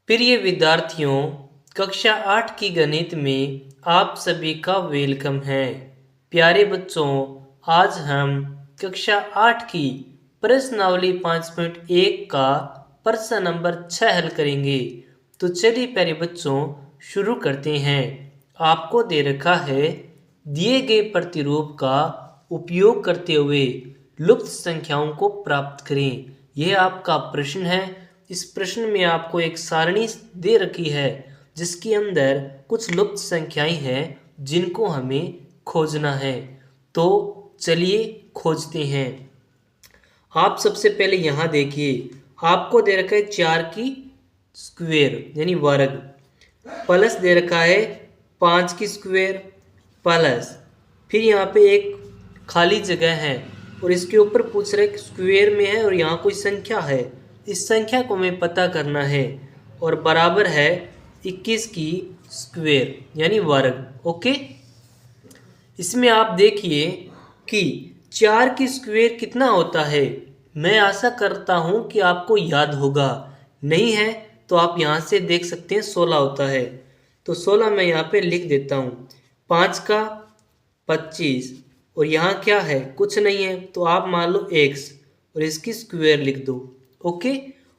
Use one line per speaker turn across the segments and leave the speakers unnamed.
प्रिय विद्यार्थियों, कक्षा 8 की गणित में आप सभी का वेलकम है। प्यारे बच्चों, आज हम कक्षा 8 की प्रश्नावली 5.1 का प्रश्न नंबर 6 हल करेंगे। तो चलिए प्यारे बच्चों शुरू करते हैं। आपको दे रखा है, दिए गए प्रतिरूप का उपयोग करते हुए लुप्त संख्याओं को प्राप्त करें। यह आपका प्रश्न है। इस प्रश्न में आपको एक सारणी दे रखी है जिसके अंदर कुछ लुप्त संख्याएं हैं जिनको हमें खोजना है। तो चलिए खोजते हैं। आप सबसे पहले यहाँ देखिए, आपको दे रखा है 4 की स्क्वायर यानी वर्ग, प्लस दे रखा है 5 की स्क्वायर प्लस, फिर यहाँ पे एक खाली जगह है और इसके ऊपर पूछ रहे स्क्वायर में है और यहाँ कोई संख्या है। इस संख्या को हमें पता करना है और बराबर है 21 की स्क्वायर यानी वर्ग। ओके, इसमें आप देखिए कि 4 की स्क्वायर कितना होता है। मैं आशा करता हूँ कि आपको याद होगा, नहीं है तो आप यहाँ से देख सकते हैं 16 होता है। तो 16 मैं यहाँ पे लिख देता हूँ। 5 का 25 और यहाँ क्या है, कुछ नहीं है, तो आप मान लो x और इसकी स्क्वायर लिख दो। ओके,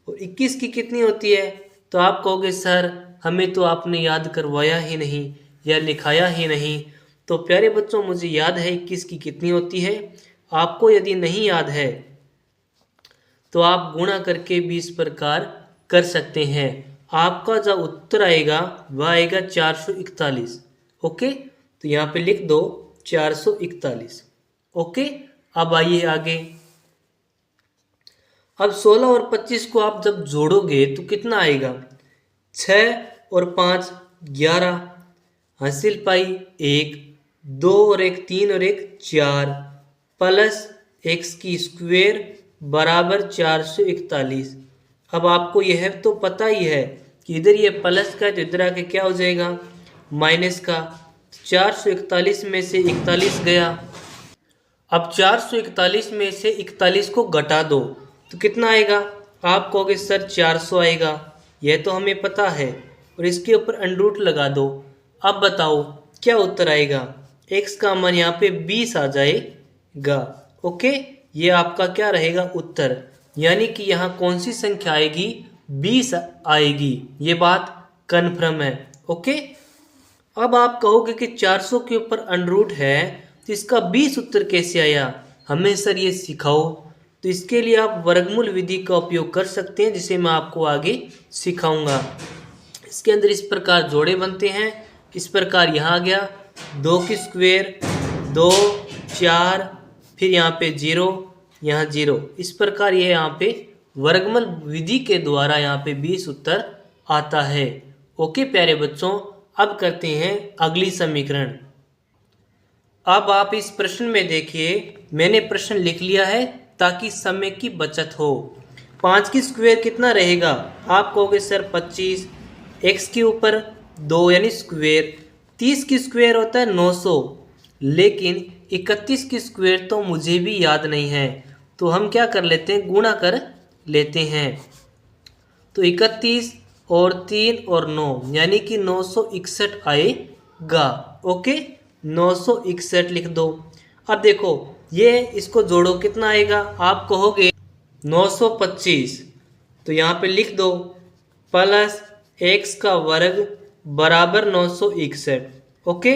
और 21 की कितनी होती है, तो आप कहोगे सर हमें तो आपने याद करवाया ही नहीं या लिखाया ही नहीं। तो प्यारे बच्चों, मुझे याद है 21 की कितनी होती है। आपको यदि नहीं याद है तो आप गुणा करके भी इस प्रकार कर सकते हैं। आपका जो उत्तर आएगा वह आएगा 441। ओके, तो यहाँ पे लिख दो 441। ओके, अब आइए आगे। अब 16 और 25 को आप जब जोड़ोगे तो कितना आएगा, 6 और 5 11, हासिल पाई 1, 2 और 1 3 और 1 4, प्लस x की स्क्वायर बराबर 441। अब आपको यह तो पता ही है कि इधर ये प्लस का तो इधर आके क्या हो जाएगा, माइनस का। 441 में से 41 गया। अब 441 में से 41 को घटा दो तो कितना आएगा, आप कहोगे सर 400 आएगा, यह तो हमें पता है, और इसके ऊपर अंडरूट लगा दो। अब बताओ क्या उत्तर आएगा, x का मान यहाँ पे 20 आ जाएगा। ओके, ये आपका क्या रहेगा उत्तर, यानी कि यहाँ कौन सी संख्या आएगी, 20 आएगी। ये बात कन्फर्म है। ओके, अब आप कहोगे कि 400 के ऊपर अंडरूट है तो इसका 20 उत्तर कैसे आया, हमें सर ये सिखाओ। तो इसके लिए आप वर्गमूल विधि का उपयोग कर सकते हैं जिसे मैं आपको आगे सिखाऊंगा। इसके अंदर इस प्रकार जोड़े बनते हैं। इस प्रकार यहाँ आ गया 2 की स्क्वायर 2 4, फिर यहाँ पे 0 यहाँ 0। इस प्रकार ये यहाँ पे वर्गमूल विधि के द्वारा यहाँ पे 20 उत्तर आता है। ओके प्यारे बच्चों, अब करते हैं अगली समीकरण। अब आप इस प्रश्न में देखिए, मैंने प्रश्न लिख लिया है ताकि समय की बचत हो। 5 की स्क्वायर कितना रहेगा, आप कहोगे सर 25, x के ऊपर 2 यानी स्क्वायर। 30 की स्क्वायर होता है 900, लेकिन 31 की स्क्वायर तो मुझे भी याद नहीं है, तो हम क्या कर लेते हैं, गुणा कर लेते हैं। तो 31 और 3 और 9 यानी कि 961 आएगा। ओके, 961 लिख दो। अब देखो ये इसको जोड़ो कितना आएगा, आप कहोगे 925, तो यहाँ पे लिख दो प्लस x का वर्ग बराबर 961। ओके,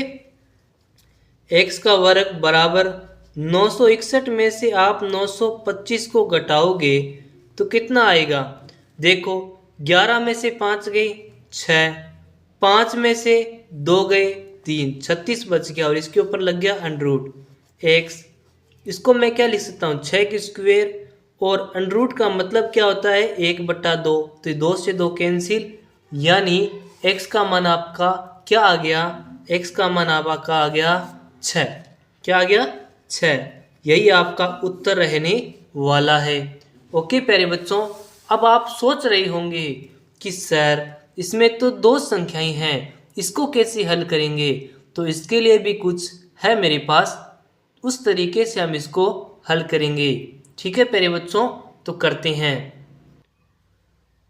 x का वर्ग बराबर 961 में से आप 925 को घटाओगे तो कितना आएगा, देखो 11 में से 5 गए 6, 5 में से 2 गए 3, 36 बच गया और इसके ऊपर लग गया अंडरूट x। इसको मैं क्या लिख सकता हूँ, 6 की स्क्वायर, और अंडरूट का मतलब क्या होता है 1/2, तो 2 से 2 कैंसिल, यानी x का मान आपका क्या आ गया, x का मान आपका आ गया 6। क्या आ गया, 6। यही आपका उत्तर रहने वाला है। ओके प्यारे बच्चों, अब आप सोच रहे होंगे कि सर इसमें तो 2 संख्याएं हैं, इसको कैसे हल करेंगे। तो इसके लिए भी कुछ है मेरे पास, उस तरीके से हम इसको हल करेंगे। ठीक है प्यारे बच्चों, तो करते हैं।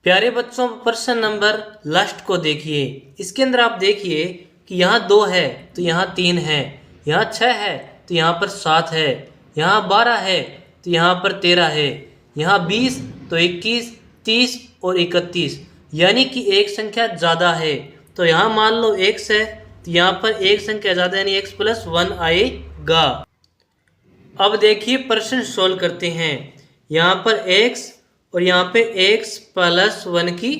प्यारे बच्चों, प्रश्न नंबर लास्ट को देखिए। इसके अंदर आप देखिए कि यहाँ 2 है तो यहाँ 3 है, यहाँ 6 है तो यहाँ पर 7 है, यहाँ 12 है तो यहाँ पर 13 है, यहाँ 20 तो 21, 30 और 31, यानी कि एक संख्या ज़्यादा है। तो यहाँ मान लो x है तो यहाँ पर एक संख्या ज़्यादा यानी x+1 आएगा। अब देखिए प्रश्न सोल्व करते हैं। यहाँ पर x और यहाँ पे x+1 की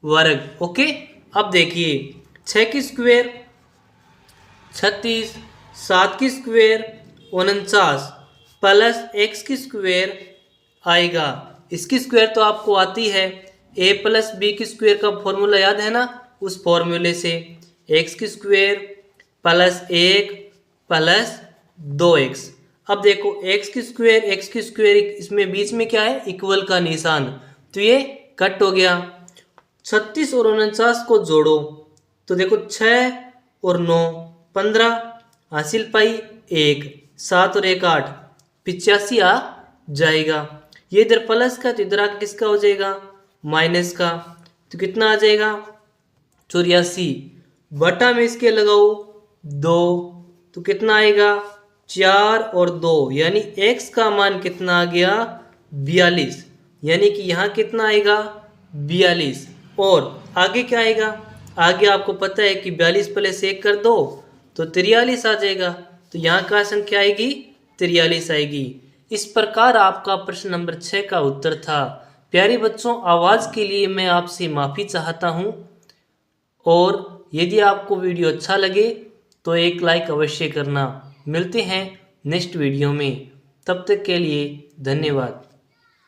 वर्ग। ओके, अब देखिए 6 की स्क्वायर 36, 7 की स्क्वायर 49 प्लस x की स्क्वायर आएगा। इसकी स्क्वायर तो आपको आती है, a+b की स्क्वायर का फॉर्मूला याद है ना, उस फॉर्मूले से x की स्क्वायर प्लस 1 प्लस 2x। अब देखो x की स्क्वायर इसमें बीच में क्या है, इक्वल का निशान, तो ये कट हो गया। 36 और 49 को जोड़ो तो देखो 6 और 9 15, हासिल पाई 1, 7 और 1 8, 85 आ जाएगा। ये इधर प्लस का तो इधर आके किसका हो जाएगा, माइनस का, तो कितना आ जाएगा 84। बटा में इसके लगाओ 2 तो कितना आएगा 4 और 2, यानी x का मान कितना आ गया 42, यानी कि यहाँ कितना आएगा 42। और आगे क्या आएगा, आगे आपको पता है कि 42 प्लस 1 कर दो तो 43 आ जाएगा, तो यहाँ का संख्या आएगी 43 आएगी। इस प्रकार आपका प्रश्न नंबर 6 का उत्तर था। प्यारे बच्चों, आवाज़ के लिए मैं आपसे माफ़ी चाहता हूँ, और यदि आपको वीडियो अच्छा लगे तो एक लाइक अवश्य करना। मिलते हैं नेक्स्ट वीडियो में, तब तक के लिए धन्यवाद।